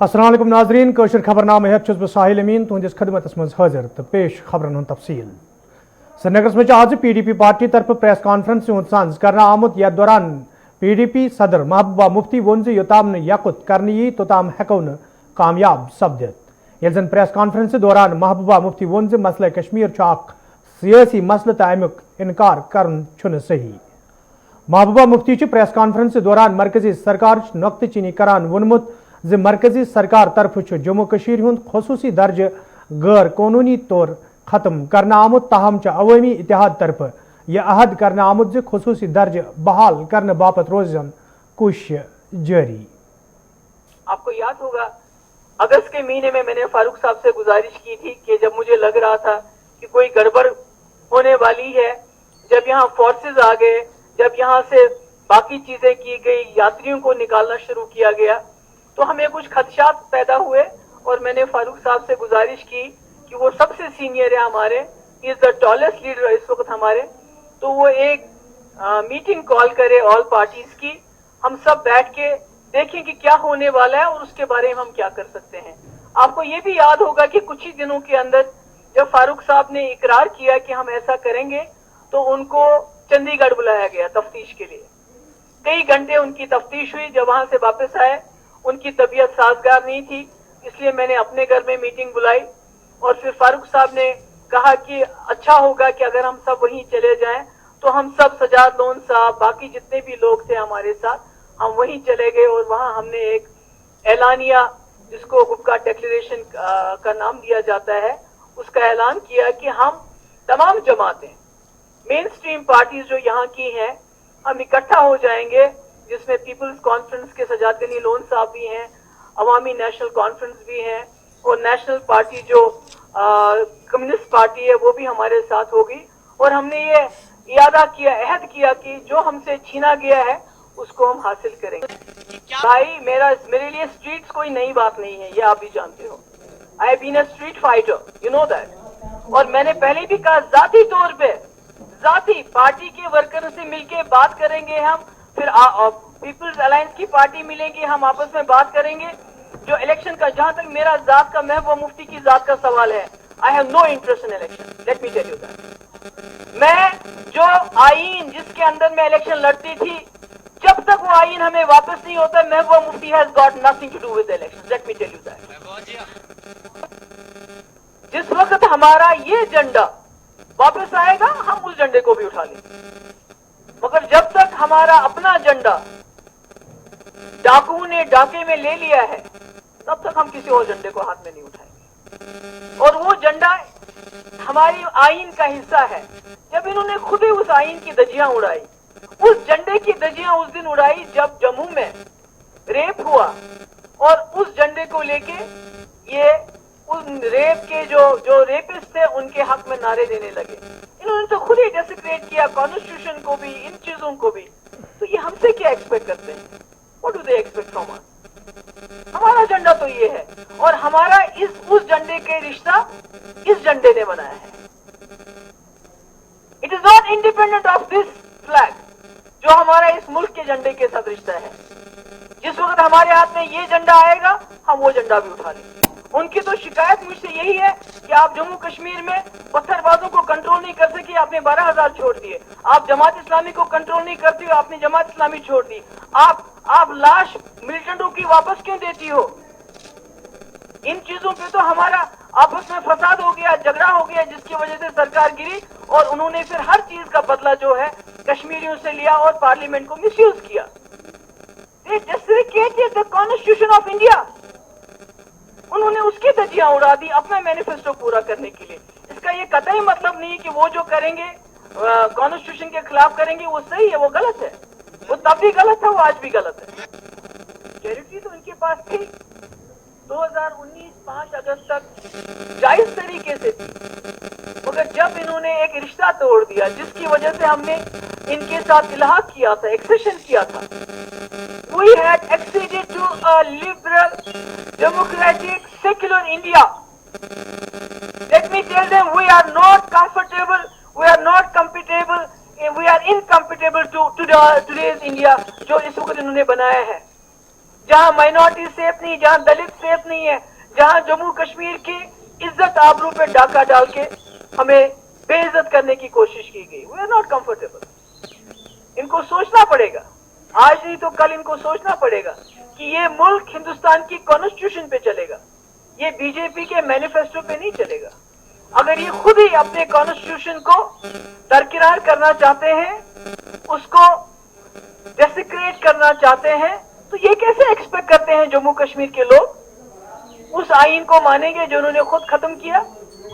अस्सलाम वालेकुम नाजरीन कशर खबरनामे हेत छुस बह साहिल अमीन तुहंदिस खदमतस मज हाजिर तो पेश खबरन हुंद तफसील। श्रीनगरस में आज PDP पार्टी तरफ प्रेस कॉन्फ्रेंस सांस करना आमुत यथ दौरान PDP सदर महबूबा मुफ्ती वोन योताम यकुत करने यी तोताम हेको न कामयाब सपदित। येल जन प्रेस कॉन्फ्रेंस दौरान महबूबा मुफ्ती वोन मसले कश्मीर सियासी मसले तो अमुक इनकार करन छुन सही। महबूबा मुफ्ती प्रेस कॉन्फ्रेंस दौरान मरकजी सरकार नुक्त चीनी करान वोनमुत ज मरकजी सरकार तरफ जम्मू कशीर हुंद खसूसी दर्ज गैर कानूनी तौर खत्म करना आमुत ताहम अवामी इतिहाद तरफ यह अहद करना आमुत ज खसूसी दर्ज बहाल करने बापत रोजन कोशिश जारी। आपको याद होगा अगस्त के महीने में मैंने फारूक साहब से गुजारिश की थी कि जब मुझे लग रहा था कि कोई गड़बड़ होने वाली है, जब यहाँ फोर्सेस आ गए, जब यहाँ से बाकी चीजें की गई, यात्रियों को निकालना शुरू किया गया, तो हमें कुछ खदशात पैदा हुए और मैंने फारूक साहब से गुजारिश की कि वो सबसे सीनियर है हमारे, इज द टॉलेस्ट लीडर इस वक्त हमारे, तो वो एक मीटिंग कॉल करे ऑल पार्टीज की, हम सब बैठ के देखें कि क्या होने वाला है और उसके बारे में हम क्या कर सकते हैं। आपको ये भी याद होगा कि कुछ ही दिनों के अंदर जब फारूक साहब ने इकरार किया कि हम ऐसा करेंगे तो उनको चंडीगढ़ बुलाया गया तफ्तीश के लिए। कई घंटे उनकी तफ्तीश हुई। जब वहां से वापस आए उनकी तबीयत साजगार नहीं थी, इसलिए मैंने अपने घर में मीटिंग बुलाई और फिर फारूक साहब ने कहा कि अच्छा होगा कि अगर हम सब वहीं चले जाएं, तो हम सब सजाद लोन साहब बाकी जितने भी लोग थे हमारे साथ, हम वहीं चले गए और वहां हमने एक ऐलानिया जिसको गुप्का डिक्लेरेशन का नाम दिया जाता है, उसका ऐलान किया कि हम तमाम जमातें मेन स्ट्रीम पार्टीज जो यहाँ की हैं हम इकट्ठा हो जाएंगे, जिसमें पीपल्स कॉन्फ्रेंस के सजाद गनी लोन साहब भी हैं, अवामी नेशनल कॉन्फ्रेंस भी हैं और नेशनल पार्टी जो कम्युनिस्ट पार्टी है वो भी हमारे साथ होगी। और हमने ये इरादा किया, अहद किया कि जो हमसे छीना गया है उसको हम हासिल करेंगे। भाई मेरे लिए स्ट्रीट्स कोई नई बात नहीं है, ये आप भी जानते हो। I have been a street fighter, you know that. और मैंने पहले भी कहा जाती तौर पे जाती पार्टी के वर्कर से मिलके बात करेंगे हम, फिर पीपल्स अलायंस की पार्टी मिलेंगी, हम आपस में बात करेंगे। जो इलेक्शन का, जहां तक मेरा जात का महबूबा मुफ्ती की जात का सवाल है, I have no interest in election, let me tell you that. मैं जो आईन जिसके अंदर मैं इलेक्शन लड़ती थी, जब तक वो आईन हमें वापस नहीं होता, Mehbooba Mufti has got nothing to do with election, let me tell you that. जिस वक्त हमारा ये झंडा वापस आएगा हम उस झंडे को भी उठा लेंगे, मगर जब तक हमारा अपना झंडा डाकुओं ने डाके में ले लिया है तब तक हम किसी और झंडे को हाथ में नहीं उठाएंगे। और वो झंडा हमारी आईन का हिस्सा है। जब इन्होंने खुद ही उस आईन की धज्जियां उड़ाई, उस झंडे की धज्जियां उस दिन उड़ाई जब जम्मू में रेप हुआ, और उस झंडे को लेके ये उन रेप के जो रेपिस्ट थे उनके हक में नारे देने लगे। इन्होंने तो खुद ही डेसिक्रेट किया कॉन्स्टिट्यूशन को भी, इन चीजों को भी। तो ये हमसे क्या एक्सपेक्ट करते हैं? What do they expect from us? हमारा झंडा तो ये है और हमारा उस झंडे के रिश्ता इस झंडे ने बनाया है। It is not independent of this flag, जो हमारा इस मुल्क के झंडे के साथ रिश्ता है। जिस वक्त हमारे हाथ में ये झंडा आएगा हम वो झंडा भी उठा लेंगे। उनकी तो शिकायत मुझसे यही है कि आप जम्मू कश्मीर में पत्थरबाजों को कंट्रोल नहीं कर सके, आपने 12,000 छोड़ दिए। आप जमात इस्लामी को कंट्रोल नहीं करती हो, आपने जमात इस्लामी छोड़ दी। आप लाश मिलिटेंटों की वापस क्यों देती हो? इन चीजों पे तो हमारा आपस में फसाद हो गया, झगड़ा हो गया, जिसकी वजह से सरकार गिरी और उन्होंने फिर हर चीज का बदला जो है कश्मीरियों से लिया और पार्लियामेंट को मिसयूज किया। They desecrated the Constitution of India. उन्होंने उसकी धज्जियां उड़ा दी अपना मैनिफेस्टो पूरा करने के लिए। इसका ये कतई मतलब नहीं कि वो जो करेंगे कॉन्स्टिट्यूशन के खिलाफ करेंगे वो सही है, वो गलत है। वो तब भी गलत था, वो आज भी गलत है। टेरिटरी तो इनके पास थी 2019 5 अगस्त तक जायज तरीके से थी, मगर जब इन्होंने एक रिश्ता तोड़ दिया जिसकी वजह से हमने इनके साथ इल्हाक किया था, एक्सेशन किया था, we had acceded to a liberal, democratic, secular India. Let me tell them, we are not comfortable, we are not compatible, we are incompatible to today's India जो इस वक्त इन्होंने बनाया है। जहां माइनॉरिटी सेफ नहीं, जहां दलित सेफ नहीं है, जहां जम्मू कश्मीर की इज्जत आबरू पे डाका डाल के हमें बेइज्जत करने की कोशिश की गई। We are not comfortable. इनको सोचना पड़ेगा, आज नहीं तो कल इनको सोचना पड़ेगा कि ये मुल्क हिंदुस्तान की कॉन्स्टिट्यूशन पे चलेगा, ये बीजेपी के मैनिफेस्टो पे नहीं चलेगा। अगर ये खुद ही अपने कॉन्स्टिट्यूशन को दरकिरार करना चाहते हैं, उसको डेसिक्रेट करना चाहते हैं, तो ये कैसे एक्सपेक्ट करते हैं जम्मू कश्मीर के लोग उस आइन को मानेंगे जो उन्होंने खुद खत्म किया,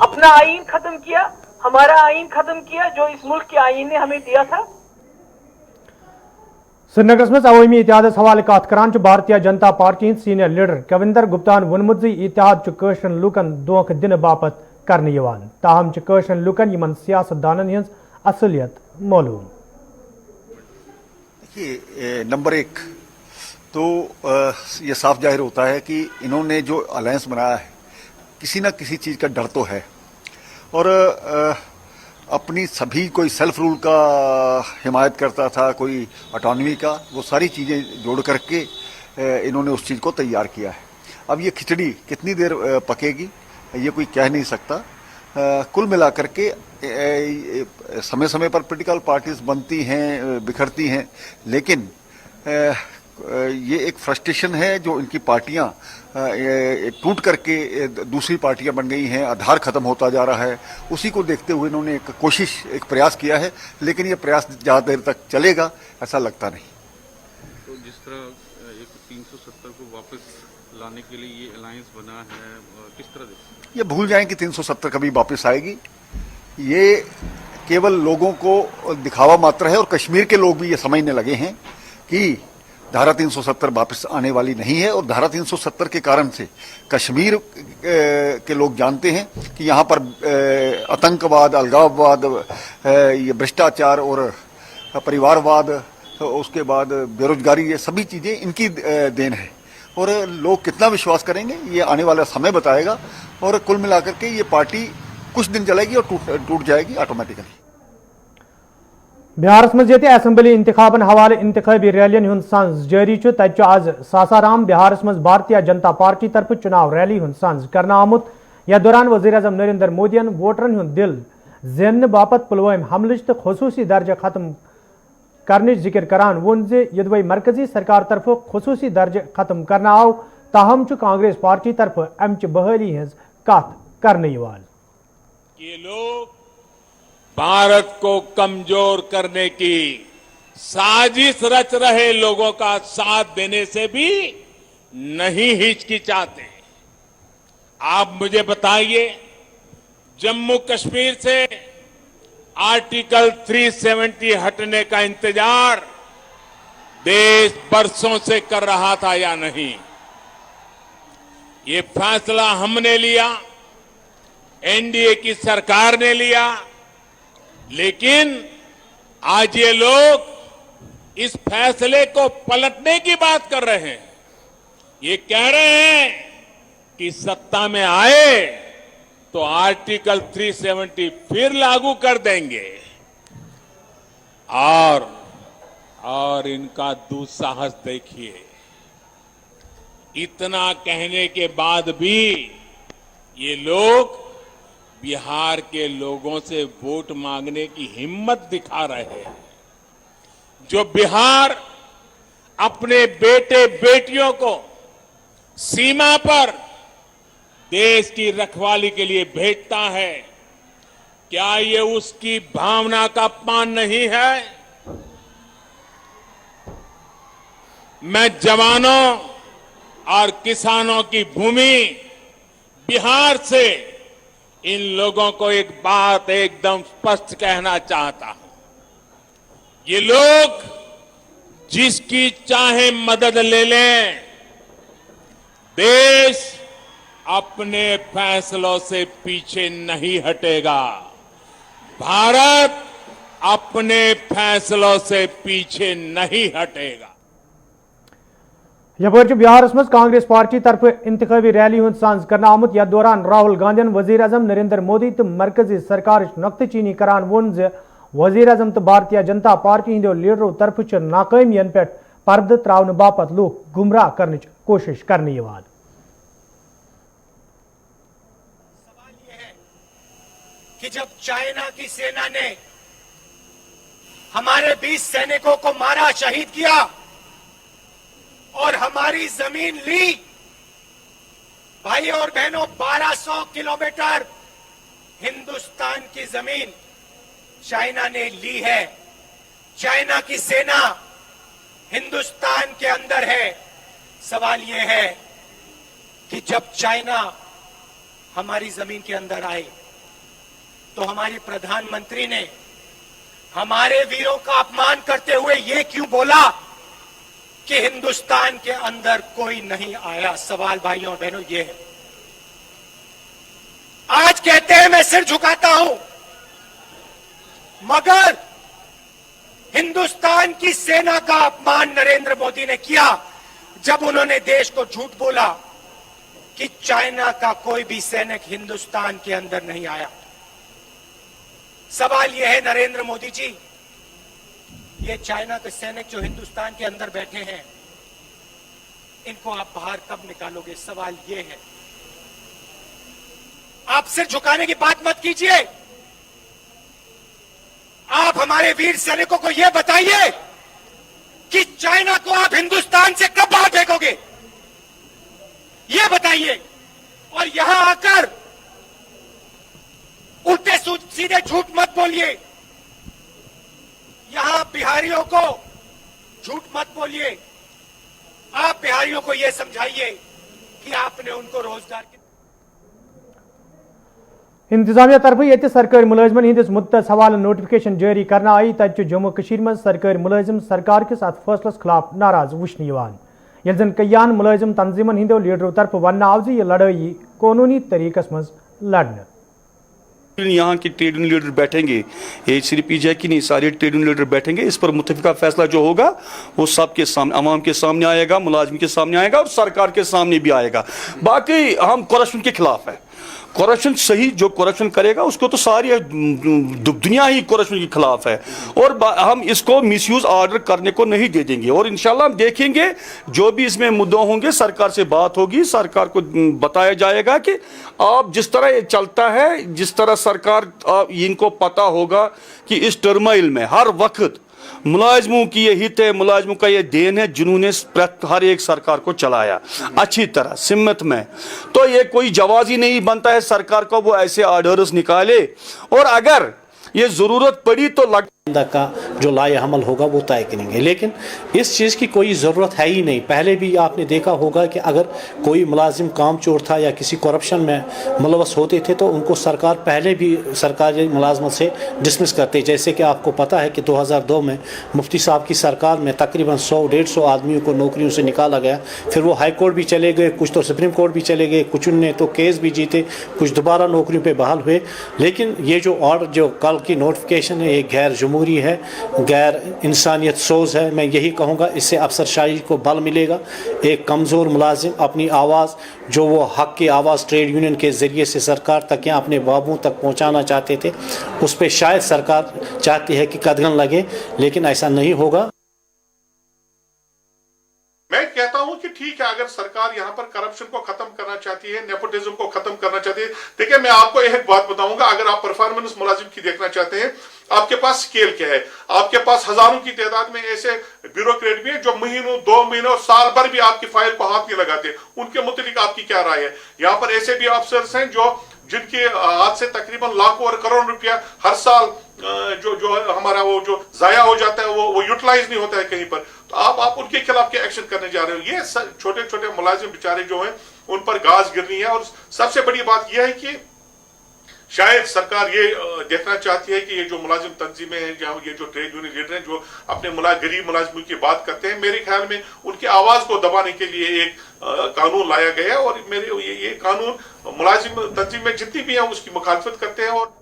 अपना आइन खत्म किया, हमारा आइन खत्म किया जो इस मुल्क के आइन ने हमें दिया था। श्रीनगर में अवामी इतिहाद हवाले कत करान Bharatiya Janata party senior leader Kavinder गुप्तान वोनमुत इतिहाद कशरन लूकन धोख दिन बापत करने यवान, ताहम कशरन लूकन यमन सियासतदानन हज असलियत मालूम। देखिए, नंबर एक तो ये साफ जाहिर होता है कि इन्होंने जो अलायंस बनाया है, किसी न किसी चीज़ का डर तो है, और अपनी सभी कोई सेल्फ रूल का हिमायत करता था, कोई ऑटोनॉमी का, वो सारी चीज़ें जोड़ करके इन्होंने उस चीज़ को तैयार किया है। अब ये खिचड़ी कितनी देर पकेगी ये कोई कह नहीं सकता। कुल मिलाकर के समय समय पर पॉलिटिकल पार्टीज बनती हैं, बिखरती हैं, लेकिन ये एक फ्रस्ट्रेशन है जो इनकी पार्टियां टूट करके दूसरी पार्टियां बन गई हैं, आधार खत्म होता जा रहा है। उसी को देखते हुए इन्होंने एक कोशिश, एक प्रयास किया है, लेकिन ये प्रयास ज़्यादा देर तक चलेगा ऐसा लगता नहीं। तो जिस तरह एक 370 को वापस लाने के लिए ये अलायंस बना है, किस तरह देखते? ये भूल जाएं कि 370 कभी वापस आएगी। ये केवल लोगों को दिखावा मात्र है, और कश्मीर के लोग भी ये समझने लगे हैं कि धारा 370 वापस आने वाली नहीं है। और धारा 370 के कारण से कश्मीर के लोग जानते हैं कि यहाँ पर आतंकवाद, अलगाववाद, ये भ्रष्टाचार और परिवारवाद, उसके बाद बेरोजगारी, ये सभी चीज़ें इनकी देन है। और लोग कितना विश्वास करेंगे ये आने वाला समय बताएगा। और कुल मिलाकर के ये पार्टी कुछ दिन चलेगी और टूट जाएगी ऑटोमेटिकली। बिहार मज असम्बली इंतखाबन हवाले इंतखाबी रैलियन हुंद सांस जारी तत आज सासाराम बिहार मज भारतीय जनता पार्टी तरफ चुनाव रैली हुंद सांस करना आमुत। यथ दौरान वज़ीर आज़म नरेंद्र मोदियन वोटरन हुंद दिल जेन बापत पुलवाम हमलच तो खसूसी दर्जा खत्म करने जिक्र करान वोन यदवई मरकजी सरकार तरफ खसूसी दर्ज खत्म करना आव, ताहम कांग्रेस पार्टी तरफ अमच बहाली हज कत करने यवान। ये लोग भारत को कमजोर करने की साजिश रच रहे लोगों का साथ देने से भी नहीं हिचकिचाते। आप मुझे बताइए, जम्मू कश्मीर से आर्टिकल 370 हटने का इंतजार देश बरसों से कर रहा था या नहीं? ये फैसला हमने लिया, एनडीए की सरकार ने लिया, लेकिन आज ये लोग इस फैसले को पलटने की बात कर रहे हैं। ये कह रहे हैं कि सत्ता में आए तो आर्टिकल 370 फिर लागू कर देंगे। और इनका दुस्साहस देखिए, इतना कहने के बाद भी ये लोग बिहार के लोगों से वोट मांगने की हिम्मत दिखा रहे हैं। जो बिहार अपने बेटे बेटियों को सीमा पर देश की रखवाली के लिए भेजता है, क्या ये उसकी भावना का अपमान नहीं है? मैं जवानों और किसानों की भूमि बिहार से इन लोगों को एक बात एकदम स्पष्ट कहना चाहता हूं। ये लोग जिसकी चाहे मदद ले लें, देश अपने फैसलों से पीछे नहीं हटेगा। भारत अपने फैसलों से पीछे नहीं हटेगा। यपर बिहार मज कांग्रेस पार्टी तरफ इंतखाबी रैली हुंद सांस करना आमुत। यथ दौरान राहुल गांधीन वज़ीर आज़म नरेंद्र मोदी तो मरकजी सरकार नुक्त चीनी करान वोन वज़ीर आज़म तो भारतीय जनता पार्टी हंदो लीडरों तरफ नाकामियन पे पर्द त्रावन बापत लूक गुमराह करने कोशिश करने यवान। सवाल ये है कि जब चाइना की सेना ने हमारे 20 सैनिकों को मारा, शहीद किया और हमारी जमीन ली, भाई और बहनों 1200 किलोमीटर हिंदुस्तान की जमीन चाइना ने ली है। चाइना की सेना हिंदुस्तान के अंदर है। सवाल यह है कि जब चाइना हमारी जमीन के अंदर आए तो हमारे प्रधानमंत्री ने हमारे वीरों का अपमान करते हुए ये क्यों बोला कि हिंदुस्तान के अंदर कोई नहीं आया? सवाल भाइयों और बहनों ये है। आज कहते हैं मैं सिर झुकाता हूं, मगर हिंदुस्तान की सेना का अपमान नरेंद्र मोदी ने किया जब उन्होंने देश को झूठ बोला कि चाइना का कोई भी सैनिक हिंदुस्तान के अंदर नहीं आया। सवाल यह है नरेंद्र मोदी जी, ये चाइना के सैनिक जो हिंदुस्तान के अंदर बैठे हैं, इनको आप बाहर कब निकालोगे? सवाल ये है। आप सिर झुकाने की बात मत कीजिए। आप हमारे वीर सैनिकों को यह बताइए कि चाइना को आप हिंदुस्तान से कब बाहर फेंकोगे, यह बताइए। और यहां आकर उल्टे सीधे झूठ मत बोलिए। यहां बिहारियों को झूठ मत बोलिए। आप बिहारियों को यह समझाइए कि आपने उनको रोजगार की इंतजामिया तरफ ये सरकारी मुलाजमन हंदिस मुद्दस हवाले नोटिफिकेशन जारी करना आई तब जम्मू कश्मीर में सरकारी मुलाजिम सरकार किस अत फैसलस खिलाफ नाराज वुचन ये जन कयान मुलाजिम तंजीमन हिंदो लीडरों तरफ वन आव यह लड़ाई कानूनी तरीकस मज लड़ने। यहाँ के ट्रेड यूनियन लीडर बैठेंगे, ये सिर्फ पीजे की नहीं, सारे ट्रेड यूनियन लीडर बैठेंगे। इस पर मुत्तफिका फैसला जो होगा वो सबके सामने, अवाम के सामने आएगा, मुलाजिम के सामने आएगा और सरकार के सामने भी आएगा। बाकी हम करप्शन के खिलाफ है। करप्शन सही, जो करप्शन करेगा उसको तो सारी दुनिया ही करप्शन के खिलाफ है और हम इसको मिसयूज ऑर्डर करने को नहीं दे देंगे। और इंशाल्लाह हम देखेंगे जो भी इसमें मुद्दे होंगे, सरकार से बात होगी, सरकार को बताया जाएगा कि आप जिस तरह ये चलता है, जिस तरह सरकार इनको पता होगा कि इस टर्माइल में हर वक्त मुलाजमों की ये हित है, मुलाजमों का ये देन है जिन्होंने हर एक सरकार को चलाया अच्छी तरह सिमत में। तो ये कोई जवाब ही नहीं बनता है सरकार को वो ऐसे ऑर्डर्स निकाले और अगर ये जरूरत पड़ी तो का जो लाए हमल होगा वो तय करेंगे। लेकिन इस चीज़ की कोई ज़रूरत है ही नहीं। पहले भी आपने देखा होगा कि अगर कोई मुलाजिम काम चोर था या किसी करप्शन में मुलवस होते थे तो उनको सरकार पहले भी सरकारी मुलाजमत से डिसमिस करते। जैसे कि आपको पता है कि 2002 में मुफ्ती साहब की सरकार में तकरीबन 100-150 आदमियों को नौकरियों से निकाला गया। फिर वो हाई कोर्ट भी चले गए, कुछ तो सुप्रीम कोर्ट भी चले गए, कुछ उनने तो केस भी जीते, कुछ दोबारा नौकरियों पर बहाल हुए। लेकिन ये जो ऑर्डर जो कल की नोटिफिकेशन है ये गैर जमहूरी है, गैर इंसानियत सोज है। मैं यही कहूँगा इससे अफसरशाही को बल मिलेगा। एक कमज़ोर मुलाजिम अपनी आवाज़ जो वो हक़ की आवाज़ ट्रेड यूनियन के ज़रिए से सरकार तक या अपने बाबुओं तक पहुँचाना चाहते थे, उस पर शायद सरकार चाहती है कि कदगन लगे, लेकिन ऐसा नहीं होगा। मैं कहता हूं कि ठीक है, अगर सरकार यहां पर करप्शन को खत्म करना चाहती है, नेपोटिज्म को खत्म करना चाहती है। देखिए मैं आपको एक बात बताऊंगा, अगर आप परफॉर्मेंस मुलाजिम की देखना चाहते हैं, आपके पास स्केल क्या है? आपके पास हजारों की तादाद में ऐसे ब्यूरोक्रेट भी हैं जो महीनों, 2 महीने और साल भर भी आपकी फाइल को हाथ नहीं लगाते। उनके मुतालिक आपकी क्या राय है? यहाँ पर ऐसे भी अफसर्स हैं जो जिनके हाथ से तकरीबन लाखों और करोड़ रुपया हर साल जो हमारा वो जो जाया हो जाता है वो यूटिलाइज नहीं होता है कहीं पर। तो आप उनके खिलाफ क्या एक्शन करने जा रहे हो? ये छोटे छोटे मुलाजिम बेचारे जो हैं उन पर गाज गिरनी है। और सबसे बड़ी बात यह है कि शायद सरकार ये देखना चाहती है कि ये जो मुलाजिम तंजीमें हैं या ये जो ट्रेड यूनियन लीडर हैं जो अपने गरीब मुलाजिमों की बात करते हैं, मेरे ख्याल में उनकी आवाज को दबाने के लिए एक कानून लाया गया है। और ये कानून मुलाजिम तंजीम में जितनी भी है उसकी मुखालफत करते हैं। और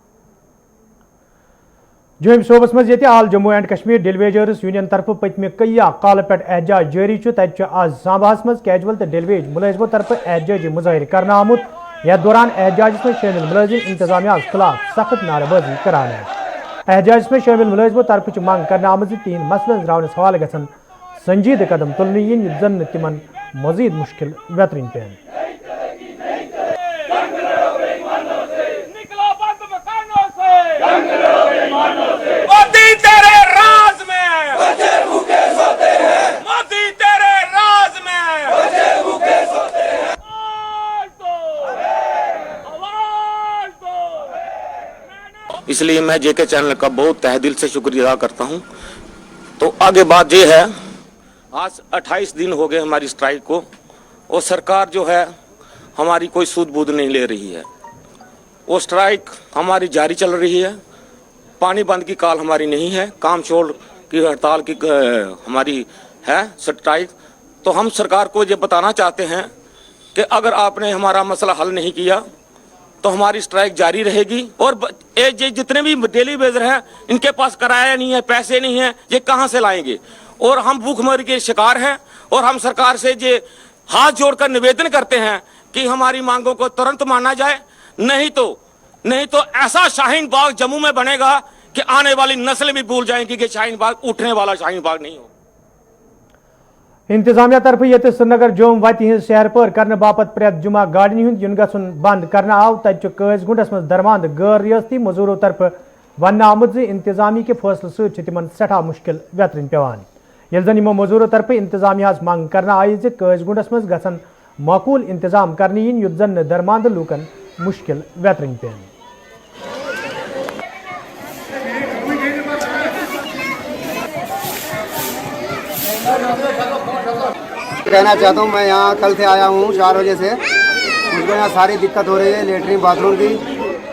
जोम सोबस मज ये आल जम्मू एंड कश्मीर डेलीवेजर्स यूनियन तरफ पतमे कया काल पे एहतजाज जारी तब आज सांबास मज कैजुअल तो डेलीवेज मुलाजमों तरफ एहतजाजी मुजाहिर करना आमुत। यह दौरान एहतजाज में शामिल मुलाजिम इंतजामिया खिलाफ सख्त नारेबाजी करान है। एहतजाज में शामिल मुलाजमों तरफ मांग करना आमद 3 मसलन रावनस हवाले गसन संजीद कदम तुलने yin जन तिमन मजीद मुश्किल बेहतरीन पेन मोदी तेरे राज में बचे भूखे सोते हैं, मोदी तेरे राज में बचे भूखे सोते हैं। इसलिए मैं जेके चैनल का बहुत तहे दिल से शुक्रिया अदा करता हूं। तो आगे बात ये है, आज 28 दिन हो गए हमारी स्ट्राइक को और सरकार जो है हमारी कोई सूद बूद नहीं ले रही है। वो स्ट्राइक हमारी जारी चल रही है, पानी बंद की काल हमारी नहीं है, काम छोड़ की हड़ताल की हमारी है स्ट्राइक। तो हम सरकार को ये बताना चाहते हैं कि अगर आपने हमारा मसला हल नहीं किया तो हमारी स्ट्राइक जारी रहेगी। और ये जितने भी डेली वेजर हैं इनके पास किराया नहीं है, पैसे नहीं है, ये कहाँ से लाएंगे। और हम भूखमरी के शिकार हैं और हम सरकार से ये हाथ जोड़कर निवेदन करते हैं कि हमारी मांगों को तुरंत माना जाए, नहीं तो ऐसा शाहीन बाग जम्मू में बनेगा कि आने वाली नस्लें भी भूल जाएंगी कि शाहीन बाग उठने वाला शाहीन बाग नहीं हो। इंतजामिया तरफ ये श्रीनगर जोम वत हज सैर पर करने बापत प्रेत जुमा गाड़न हुंद युन गन बंद करना आव तत कैसगुंडस मज दरमांद गैर रियासती मजूरों तरफ वन आमुत इंतजामी के फैसले सत तिमन सठा मुश्किल बेहतरीन पेवान ये जन यमो मजूरों तरफ इंतजामिया मंग करना आई कैसगुंडस मज गसन माकूल इंतजाम करने इन युत जन दरमांद लूकन मुश्किल बेहतरीन पेन। कहना चाहता हूँ, मैं यहाँ कल से आया हूँ 4 बजे से। मुझको यहाँ सारी दिक्कत हो रही है, लेटरिन बाथरूम की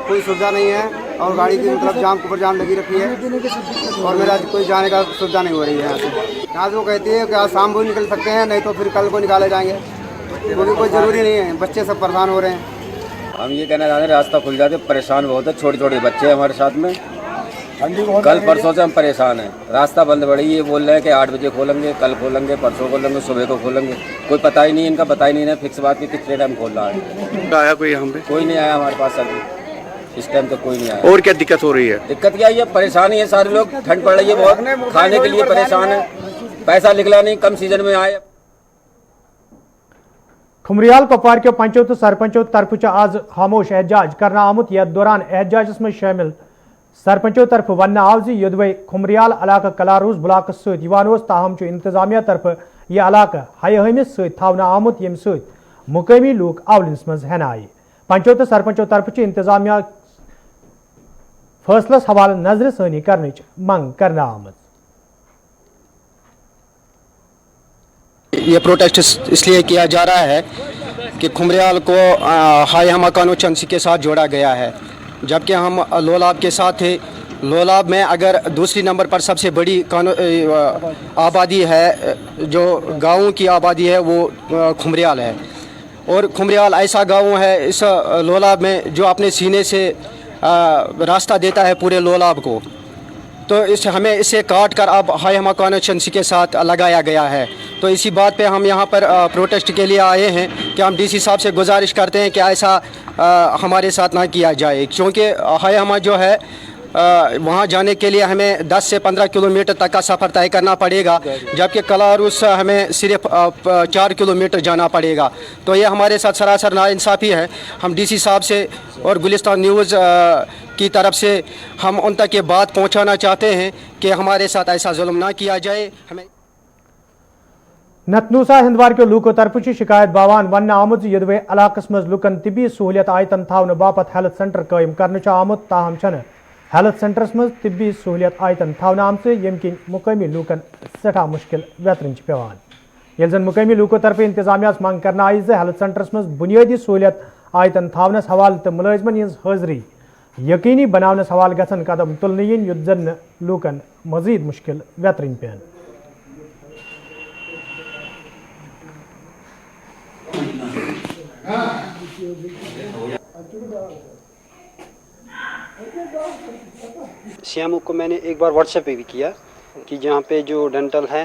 कोई सुविधा नहीं है और गाड़ी की मतलब जाम ऊपर जाम लगी रखी है और मेरा कोई जाने का सुविधा नहीं हो रही है। यहाँ से वो कहती है कि आज शाम को निकल सकते हैं, नहीं तो फिर कल को निकाले जाएंगे, क्योंकि कोई ज़रूरी नहीं है, बच्चे सब परेशान हो रहे हैं। हम ये कहना चाहते हैं रास्ता खुल जाते, परेशान बहुत है, छोटे छोटे बच्चे हमारे साथ में, कल परसों से हम परेशान हैं। रास्ता बंद पड़ी, ये बोल रहे हैं कि 8 बजे खोलेंगे, कल खोलेंगे, परसों खोलेंगे, सुबह को खोलेंगे, कोई पता ही नहीं, इनका पता ही नहीं है फिक्स बात की कितने टाइम खोल रहा है। आया कोई यहाँ पे? कोई नहीं आया हमारे पास अभी, इस टाइम तो कोई नहीं आया। और क्या दिक्कत हो रही है? दिक्कत क्या है, परेशानी है, सारे लोग ठंड पड़ रही है बहुत, खाने के लिए परेशान है, पैसा निकला नहीं, कम सीजन में आए। खुमरियाल कपवार के पंचों तो सरपंचों तरफ आज खामोश एहतजाज करना आमुत यथ दौरान एहतजाजस में शामिल सरपंचों तरफ वन आव योदवे खुमरियाल इलाका कलारूस ब्लाक सत ताहम इंतजामिया तरफ यह इलाका हय हमिस सवना आमुत यम सत मुकामी लूक आवलिस मज हेन आए। पंचों तो सरपंचों तरफ इंतजामिया फैसलस हवाले नजर सानी करने मंग करना आमद। ये प्रोटेस्ट इसलिए किया जा रहा है कि खुमरियाल को हाई हमाकानो चंसी के साथ जोड़ा गया है, जबकि हम लोलाब के साथ थे। लोलाब में अगर दूसरी नंबर पर सबसे बड़ी आबादी है, जो गाँवों की आबादी है, वो खुमरियाल है। और खुमरियाल ऐसा गाँव है इस लोलाब में जो अपने सीने से रास्ता देता है पूरे लोलाब को, तो हमें इसे काट कर अब हाई हमाकानो चंसी के साथ लगाया गया है। तो इसी बात पे हम यहाँ पर प्रोटेस्ट के लिए आए हैं कि हम डीसी साहब से गुजारिश करते हैं कि ऐसा हमारे साथ ना किया जाए, क्योंकि हाई हमा जो है वहाँ जाने के लिए हमें 10 से 15 किलोमीटर तक का सफ़र तय करना पड़ेगा, जबकि कलारूस हमें सिर्फ 4 किलोमीटर जाना पड़ेगा। तो ये हमारे साथ सरासर नाइंसाफ़ी है। हम डीसी साहब से और गुलिस्तान न्यूज़ की तरफ से हम उन तक ये बात पहुंचाना चाहते हैं कि हमारे साथ ऐसा जुल्म ना किया जाए। हमें नतनूसा हिंदवार के लूको तरफ शिकायत बावान वन आमुद यदवे इलाकस मज लुकन तिबी सहूलियत आयतन थावन बापत हेल्थ सेंटर कायम करने आमुद, ताहम छन हेल्थ सेंटरस मज तिबी सहूलियत आयतन थावन आमत यम किन मुकामी लूकन सठा मुश्किल बेहतरीन पेवान। ये जन मुकामी लूको तरफ इंतजामिया मंग करना आई हेल्थ सेंटरस मज बुनियादी सहूलियत आयतन थावनस हवाले तो मुलाजमन हज हाजरी यकीनी बनावनस हवाले गसन कदम तुलने इन युत जन लूकन मजीद मुश्किल बेहतरीन पेन। सीएमओ को मैंने एक बार व्हाट्सएप पे भी किया कि जहाँ पे जो डेंटल है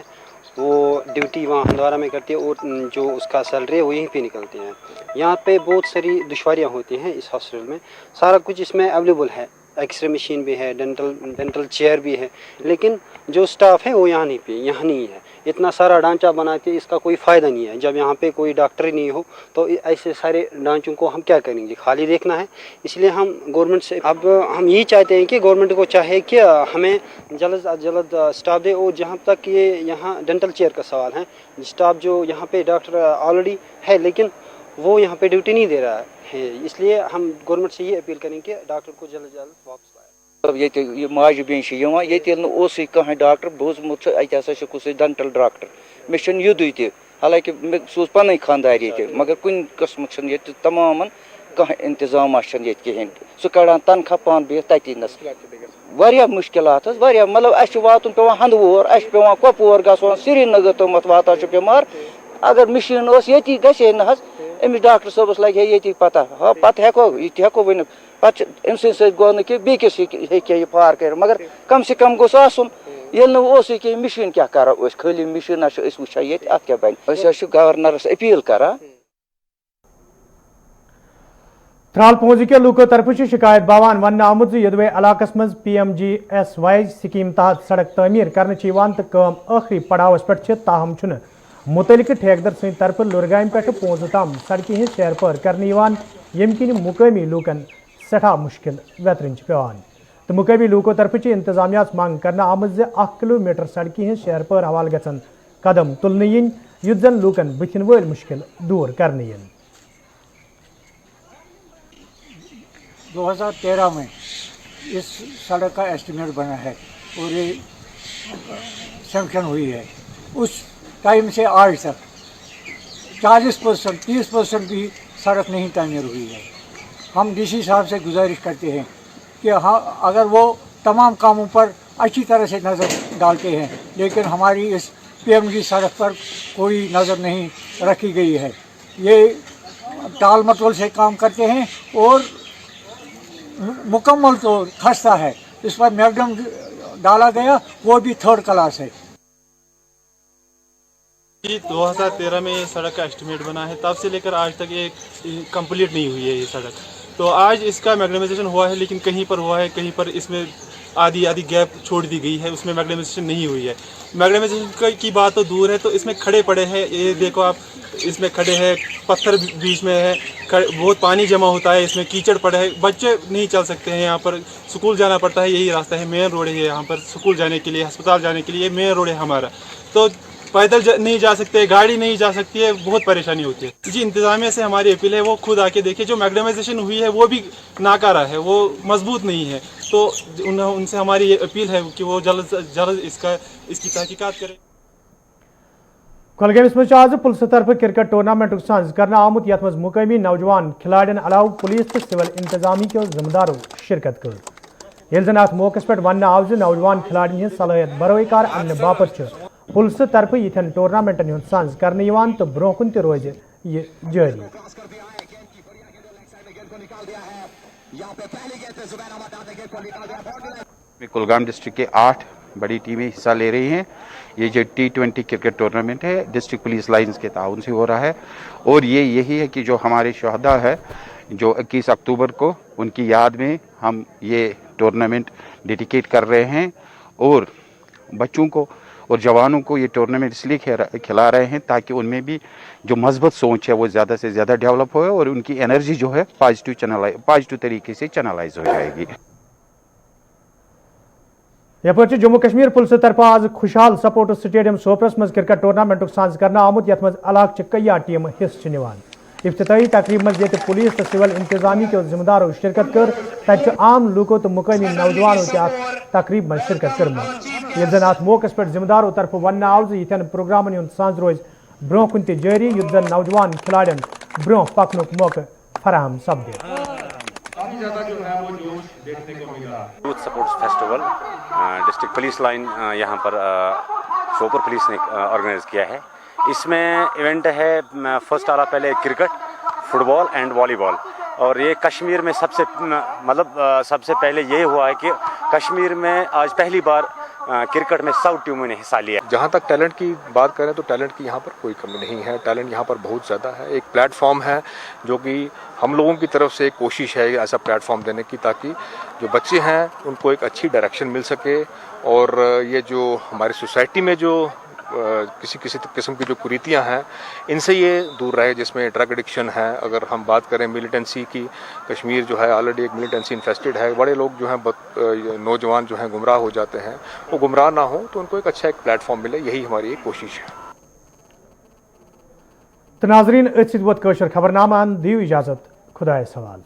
वो ड्यूटी वहाँ हंदवारा में करती है और जो उसका सैलरी है वो यहीं पे निकलते हैं। यहाँ पे बहुत सारी दुश्वारियाँ होती हैं इस हॉस्पिटल में, सारा कुछ इसमें अवेलेबल है, एक्सरे मशीन भी है, डेंटल चेयर भी है, लेकिन जो स्टाफ है वो यहाँ नहीं है। इतना सारा ढांचा बनाते इसका कोई फ़ायदा नहीं है। जब यहाँ पे कोई डॉक्टर ही नहीं हो तो ऐसे सारे ढांचों को हम क्या करेंगे, खाली देखना है। इसलिए हम गवर्नमेंट से अब हम यही चाहते हैं कि गवर्नमेंट को चाहे कि हमें जल्द से जल्द स्टाफ दे। और जहाँ तक ये यहाँ डेंटल चेयर का सवाल है, स्टाफ जो यहाँ पे डॉक्टर ऑलरेडी है लेकिन वो यहाँ पे ड्यूटी नहीं दे रहा है, इसलिए हम गवर्नमेंट से ये अपील करें कि डॉक्टर को जल्द से जल्द वापस लाए। ये माज बेन यहां ये कह डॉक्टर बोजमुत अत डेंटल डॉक्टर मे युदुई त हालांकि मे सो पन खानदार ये मगर कुन कस्म तमाम कह इंतजाम कहें सह कड़ान तनख्वाह पान बिहत ततीनस वारिया मुश्किलात मतलब अस वातुन पे हंदवोर अस पे कपवार गो श्रीनगर तमत वाता बेमार अगर मशीन ये गहे ना अमिस डॉक्टर सबस लगे ये पता हाँ पत हेको वन पे अम सद गो कि बेकिस हे फार कर मगर कम से कम गोस आसन ये मशीन क्या करो खाली मशीन वुचा ये अत क्या बन गवर्नरस अपील करा। त्राल पहुंच के लूको तरफ शिकायत बावान वन आमुत यदवे इलाकस मज PMGSY स्कीम तहत सड़क तमीर करने तो कम आखिरी पड़ावस पे ताहम मुतलिक ठेकेदार सद तरफ लुरगाम पे पोंस तम सड़कें हज सैर पर करने यम कि मुकामी लूकन सठा मुश्किल वेतरन पेवान तो मुकामी लूको तरफ इंतजामिया मांग करना आमत 1 किलोमीटर सड़कें हज सैर पर हवाल गन कदम तुलने युत जन लूकन बुथिन वल मुश्किल दूर करने 2013 में इस सड़क का एस्टीमेट बना है और ये सैंक्शन हुई है। उस टाइम से आज तक 40% 30% भी सड़क नहीं तामीर हुई है। हम DC साहब से गुजारिश करते हैं कि हाँ अगर वो तमाम कामों पर अच्छी तरह से नज़र डालते हैं लेकिन हमारी इस PMG सड़क पर कोई नज़र नहीं रखी गई है। ये टाल मटोल से काम करते हैं और मुकम्मल तो खस्ता है, इस पर मैगडम डाला गया वो भी 3rd क्लास है। 2013 में ये सड़क का एस्टीमेट बना है, तब से लेकर आज तक ये कंप्लीट नहीं हुई है ये सड़क। तो आज इसका मैग्नेमाइजेशन हुआ है लेकिन कहीं पर हुआ है, कहीं पर इसमें आधी गैप छोड़ दी गई है, उसमें मैग्नेमाइजेशन नहीं हुई है। मैग्नेमाइजेशन की बात तो दूर है, तो इसमें खड़े पड़े हैं, ये देखो आप इसमें खड़े हैं, पत्थर बीच में है, बहुत पानी जमा होता है, इसमें कीचड़ पड़े है, बच्चे नहीं चल सकते हैं, यहाँ पर स्कूल जाना पड़ता है, यही रास्ता है, मेन रोड है यहाँ पर स्कूल जाने के लिए, अस्पताल जाने के लिए मेन रोड है हमारा। तो पैदल नहीं जा सकते, गाड़ी नहीं जा सकती है, बहुत परेशानी होती है जी। इंतजामिया से हमारी अपील है वो खुद आके देखे, जो मैग्नेमाइजेशन हुई है वो भी नाकारा है, वो मजबूत नहीं है। तो उनसे हमारी ये अपील है कि वो जल्द से जल्द इसकी तहकीकात करें। कुलगाम मज आज पुलिस तरफ क्रिकेट टूर्नामेंट सांज करना आमुत यथ मज मुकामी नौजवान खिलाड़ियों अलाव पुलिस तो सिविल इंतजामी के जिम्मेदारों शिरकत कर। ये जन अत मौके पे वन आव नौजवान खिलाड़ियों हज सलाहियत बरोकार अन्न बापत पुलिस तरफ यथन टूर्नामेंटन हूं सांज करने तो ब्रोह कुन रोज ये जारी। कुलगाम डिस्ट्रिक्ट के 8 बड़ी टीमें हिस्सा ले रही हैं। ये जो T20 क्रिकेट टूर्नामेंट है डिस्ट्रिक्ट पुलिस लाइंस के ताउन से हो रहा है और ये यही है कि जो हमारे शहदा है जो 21 अक्टूबर को उनकी याद में हम ये टूर्नामेंट डेडिकेट कर रहे हैं और बच्चों को और जवानों को ये टूर्नामेंट इसलिए खिला रहे हैं ताकि उनमें भी जो मजबूत सोच है वो ज़्यादा से ज़्यादा डेवलप हो और उनकी एनर्जी जो है पॉजिटिव तरीके से चैनलाइज हो जाएगी। यपर जम्मू कश्मीर पुलिस तरफ आज खुशहाल स्पोर्ट्स स्टेडियम सोपरस मज क्रिकेट टूर्नामेंट सांज करना आमुत यथ मज इलाक कई टीम हिस्से निवान। इफ्तिताही तकरीब मज ये पुलिस तो सिविल इंतजामी के जिम्मेदारों शिरकत कर तक आम लूकों तो मुकामी नौजवानों के तकरीब मज शिरकत कर। ये जन अत मौके पे जिम्मेदारों तरफ वन आव यथन प्रोग्रामन हूं सांज रोज ब्रोह कुन जारी युत जन नौजवान खिलाड़ियों ब्रोह पकन मौके फराहम सपदे। Youth sports festival district police line यहाँ पर सोपर पुलिस ने ऑर्गेनाइज किया है। इसमें इवेंट है फर्स्ट आ रहा पहले क्रिकेट, फुटबॉल एंड वॉलीबॉल और ये कश्मीर में सबसे पहले ये हुआ है कि कश्मीर में आज पहली बार क्रिकेट में 100 टीमों ने हिस्सा लिया। जहाँ तक टैलेंट की बात करें तो टैलेंट की यहाँ पर कोई कमी नहीं है, टैलेंट यहाँ पर बहुत ज़्यादा है। एक प्लेटफॉर्म है जो कि हम लोगों की तरफ से एक कोशिश है ऐसा प्लेटफॉर्म देने की ताकि जो बच्चे हैं उनको एक अच्छी डायरेक्शन मिल सके और ये जो हमारी सोसाइटी में जो किसी किसी किस्म की जो कुरीतियाँ हैं इनसे ये दूर रहे, जिसमें ड्रग एडिक्शन है। अगर हम बात करें मिलिटेंसी की, कश्मीर जो है ऑलरेडी एक मिलिटेंसी इन्फेस्टेड है, बड़े लोग जो हैं नौजवान जो हैं गुमराह हो जाते हैं, वो गुमराह ना हो तो उनको एक अच्छा एक प्लेटफॉर्म मिले, यही हमारी एक कोशिश है। तो नाजरीन खबरनामा दियो इजाजत, खुदा सवाल।